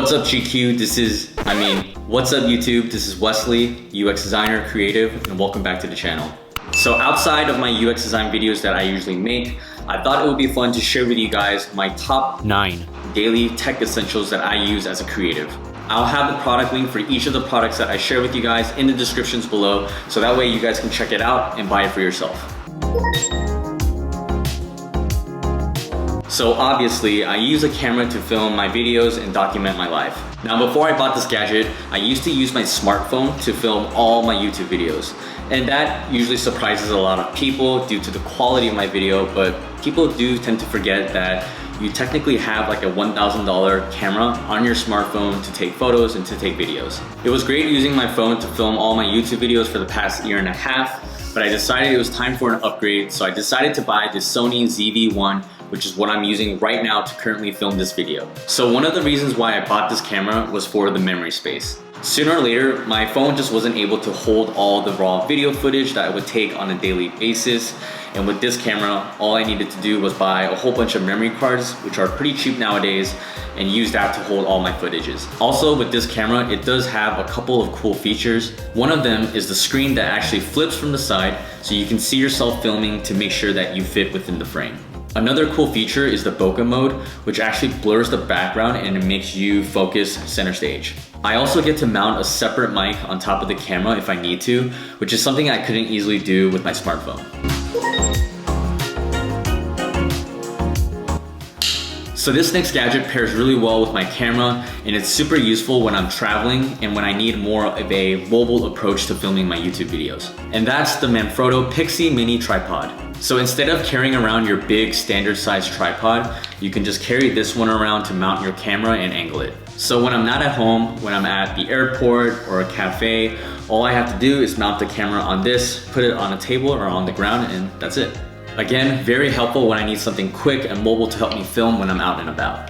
What's up GQ? What's up YouTube? This is Wesley, UX designer, creative, and welcome back to the channel. So outside of my UX design videos that I usually make, I thought it would be fun to share with you guys my top 9 daily tech essentials that I use as a creative. I'll have the product link for each of the products that I share with you guys in the descriptions below, so that way you guys can check it out and buy it for yourself. So obviously, I use a camera to film my videos and document my life. Now before I bought this gadget, I used to use my smartphone to film all my YouTube videos. And that usually surprises a lot of people due to the quality of my video, but people do tend to forget that you technically have like a $1,000 camera on your smartphone to take photos and to take videos. It was great using my phone to film all my YouTube videos for the past year and a half, but I decided it was time for an upgrade, so I decided to buy the Sony ZV-1, which is what I'm using right now to currently film this video. So one of the reasons why I bought this camera was for the memory space. Sooner or later, my phone just wasn't able to hold all the raw video footage that I would take on a daily basis. And with this camera, all I needed to do was buy a whole bunch of memory cards, which are pretty cheap nowadays, and use that to hold all my footages. Also with this camera, it does have a couple of cool features. One of them is the screen that actually flips from the side, so you can see yourself filming to make sure that you fit within the frame. Another cool feature is the bokeh mode, which actually blurs the background and it makes you focus center stage. I also get to mount a separate mic on top of the camera if I need to, which is something I couldn't easily do with my smartphone. So this next gadget pairs really well with my camera, and it's super useful when I'm traveling and when I need more of a mobile approach to filming my YouTube videos. And that's the Manfrotto Pixie Mini Tripod. So instead of carrying around your big standard size tripod, you can just carry this one around to mount your camera and angle it. So when I'm not at home, when I'm at the airport or a cafe, all I have to do is mount the camera on this, put it on a table or on the ground, and that's it. Again, very helpful when I need something quick and mobile to help me film when I'm out and about.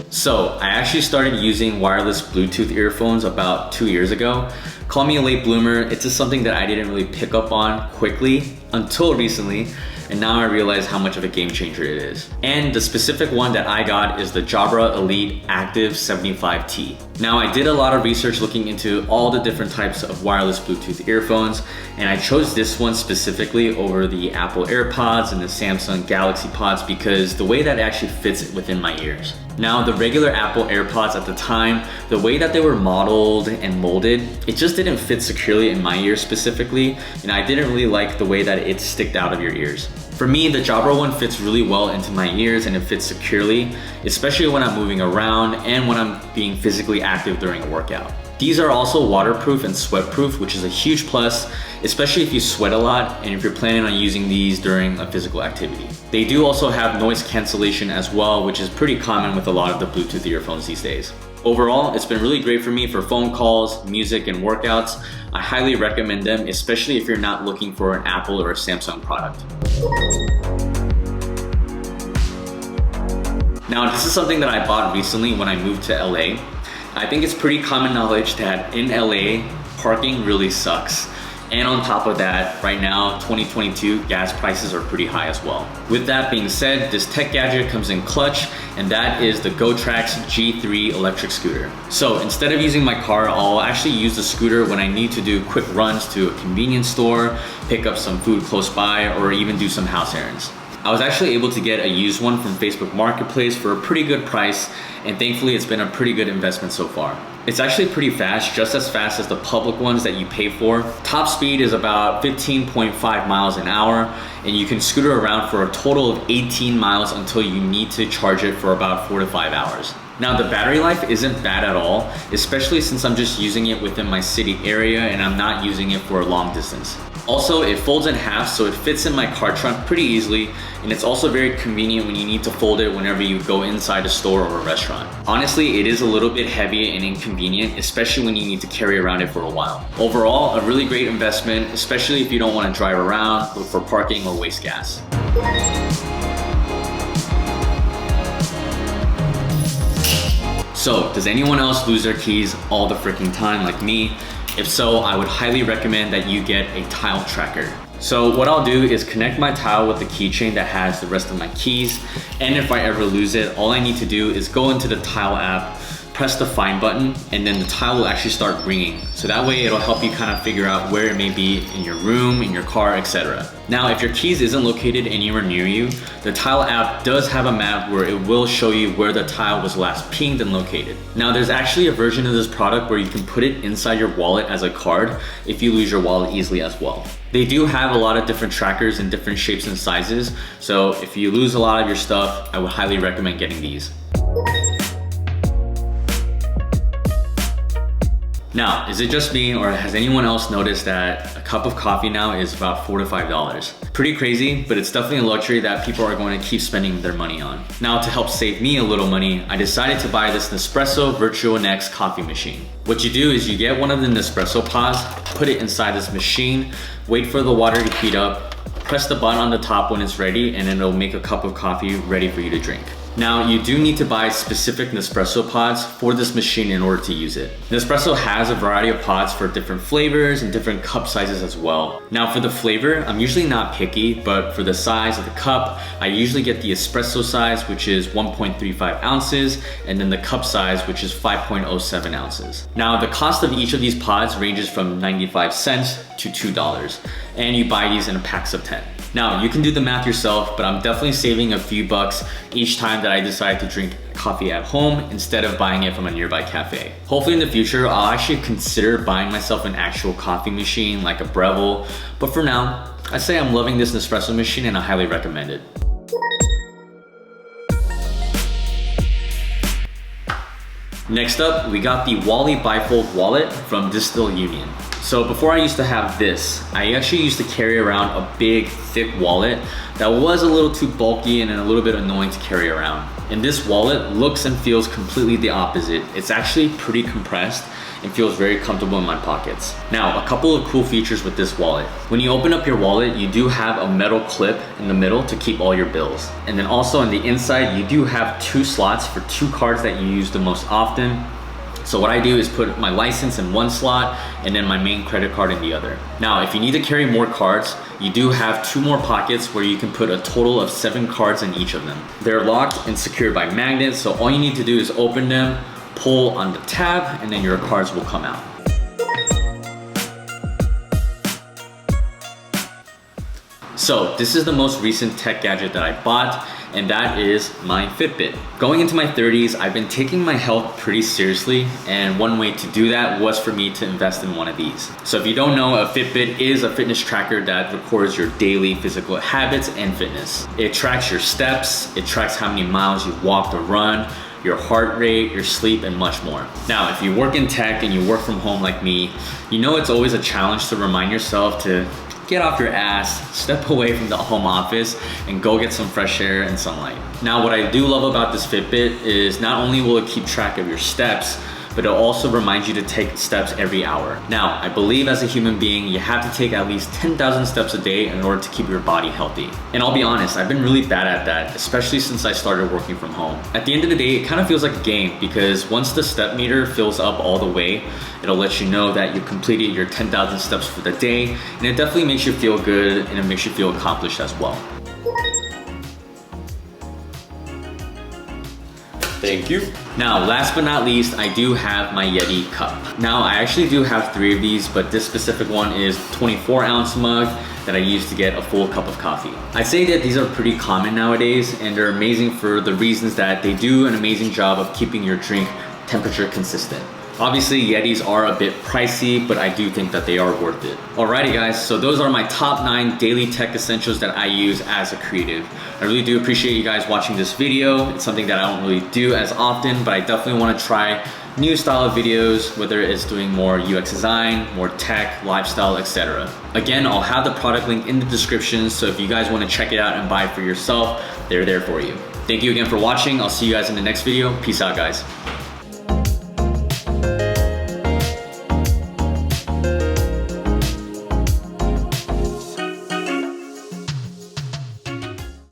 So I actually started using wireless Bluetooth earphones about 2 years ago. Call me a late bloomer, it's just something that I didn't really pick up on quickly until recently, and now I realize how much of a game changer it is. And the specific one that I got is the Jabra Elite Active 75T. Now I did a lot of research looking into all the different types of wireless Bluetooth earphones, and I chose this one specifically over the Apple AirPods and the Samsung Galaxy Pods because the way that it actually fits within my ears. Now the regular Apple AirPods at the time, the way that they were modeled and molded, it just didn't fit securely in my ears specifically, and I didn't really like the way that it sticked out of your ears. For me, the Jabra one fits really well into my ears and it fits securely, especially when I'm moving around and when I'm being physically active during a workout. These are also waterproof and sweatproof, which is a huge plus, especially if you sweat a lot and if you're planning on using these during a physical activity. They do also have noise cancellation as well, which is pretty common with a lot of the Bluetooth earphones these days. Overall, it's been really great for me for phone calls, music, and workouts. I highly recommend them, especially if you're not looking for an Apple or a Samsung product. Now, this is something that I bought recently when I moved to LA. I think it's pretty common knowledge that in LA, parking really sucks. And on top of that, right now, 2022, gas prices are pretty high as well. With that being said, this tech gadget comes in clutch, and that is the GoTrax G3 electric scooter. So instead of using my car, I'll actually use the scooter when I need to do quick runs to a convenience store, pick up some food close by, or even do some house errands. I was actually able to get a used one from Facebook Marketplace for a pretty good price, and thankfully it's been a pretty good investment so far. It's actually pretty fast, just as fast as the public ones that you pay for. Top speed is about 15.5 miles an hour, and you can scooter around for a total of 18 miles until you need to charge it for about 4 to 5 hours. Now the battery life isn't bad at all, especially since I'm just using it within my city area and I'm not using it for a long distance. Also, it folds in half, so it fits in my car trunk pretty easily, and it's also very convenient when you need to fold it whenever you go inside a store or a restaurant. Honestly, it is a little bit heavy and inconvenient, especially when you need to carry around it for a while. Overall, a really great investment, especially if you don't want to drive around, look for parking, or waste gas. So, does anyone else lose their keys all the freaking time like me? If so, I would highly recommend that you get a tile tracker. So what I'll do is connect my tile with the keychain that has the rest of my keys. And if I ever lose it, all I need to do is go into the Tile app, press the find button, and then the tile will actually start ringing. So that way it'll help you kind of figure out where it may be in your room, in your car, etc. Now, if your keys isn't located anywhere near you, the Tile app does have a map where it will show you where the tile was last pinged and located. Now, there's actually a version of this product where you can put it inside your wallet as a card if you lose your wallet easily as well. They do have a lot of different trackers in different shapes and sizes. So if you lose a lot of your stuff, I would highly recommend getting these. Now, is it just me or has anyone else noticed that a cup of coffee now is about $4 to $5? Pretty crazy, but it's definitely a luxury that people are going to keep spending their money on. Now, to help save me a little money, I decided to buy this Nespresso Virtuo Next coffee machine. What you do is you get one of the Nespresso pods, put it inside this machine, wait for the water to heat up, press the button on the top when it's ready, and then it'll make a cup of coffee ready for you to drink. Now, you do need to buy specific Nespresso pods for this machine in order to use it. Nespresso has a variety of pods for different flavors and different cup sizes as well. Now, for the flavor, I'm usually not picky, but for the size of the cup, I usually get the espresso size, which is 1.35 ounces, and then the cup size, which is 5.07 ounces. Now, the cost of each of these pods ranges from 95 cents to $2, and you buy these in packs of 10. Now, you can do the math yourself, but I'm definitely saving a few bucks each time that I decide to drink coffee at home instead of buying it from a nearby cafe. Hopefully in the future, I'll actually consider buying myself an actual coffee machine like a Breville, but for now, I say I'm loving this Nespresso machine and I highly recommend it. Next up, we got the Wally Bifold wallet from Distill Union. So before I used to have this, I actually used to carry around a big, thick wallet that was a little too bulky and a little bit annoying to carry around. And this wallet looks and feels completely the opposite. It's actually pretty compressed and feels very comfortable in my pockets. Now, a couple of cool features with this wallet. When you open up your wallet, you do have a metal clip in the middle to keep all your bills. And then also on the inside, you do have 2 slots for 2 cards that you use the most often. So what I do is put my license in one slot and then my main credit card in the other. Now, if you need to carry more cards, you do have 2 more pockets where you can put a total of 7 cards in each of them. They're locked and secured by magnets, so all you need to do is open them, pull on the tab, and then your cards will come out. So this is the most recent tech gadget that I bought, and that is my Fitbit. Going into my 30s, I've been taking my health pretty seriously, and one way to do that was for me to invest in one of these. So if you don't know, a Fitbit is a fitness tracker that records your daily physical habits and fitness. It tracks your steps, it tracks how many miles you walked or run, your heart rate, your sleep, and much more. Now, if you work in tech and you work from home like me, you know it's always a challenge to remind yourself to get off your ass, step away from the home office, and go get some fresh air and sunlight. Now, what I do love about this Fitbit is not only will it keep track of your steps, but it'll also remind you to take steps every hour. Now, I believe as a human being, you have to take at least 10,000 steps a day in order to keep your body healthy. And I'll be honest, I've been really bad at that, especially since I started working from home. At the end of the day, it kind of feels like a game because once the step meter fills up all the way, it'll let you know that you completed your 10,000 steps for the day, and it definitely makes you feel good and it makes you feel accomplished as well. Thank you. Now, last but not least, I do have my Yeti cup. Now, I actually do have 3 of these, but this specific one is 24-ounce mug that I use to get a full cup of coffee. I'd say that these are pretty common nowadays, and they're amazing for the reasons that they do an amazing job of keeping your drink temperature consistent. Obviously, Yetis are a bit pricey, but I do think that they are worth it. Alrighty guys, so those are my top 9 daily tech essentials that I use as a creative. I really do appreciate you guys watching this video. It's something that I don't really do as often, but I definitely want to try new style of videos, whether it's doing more UX design, more tech, lifestyle, etc. Again, I'll have the product link in the description, so if you guys want to check it out and buy it for yourself, they're there for you. Thank you again for watching. I'll see you guys in the next video. Peace out, guys.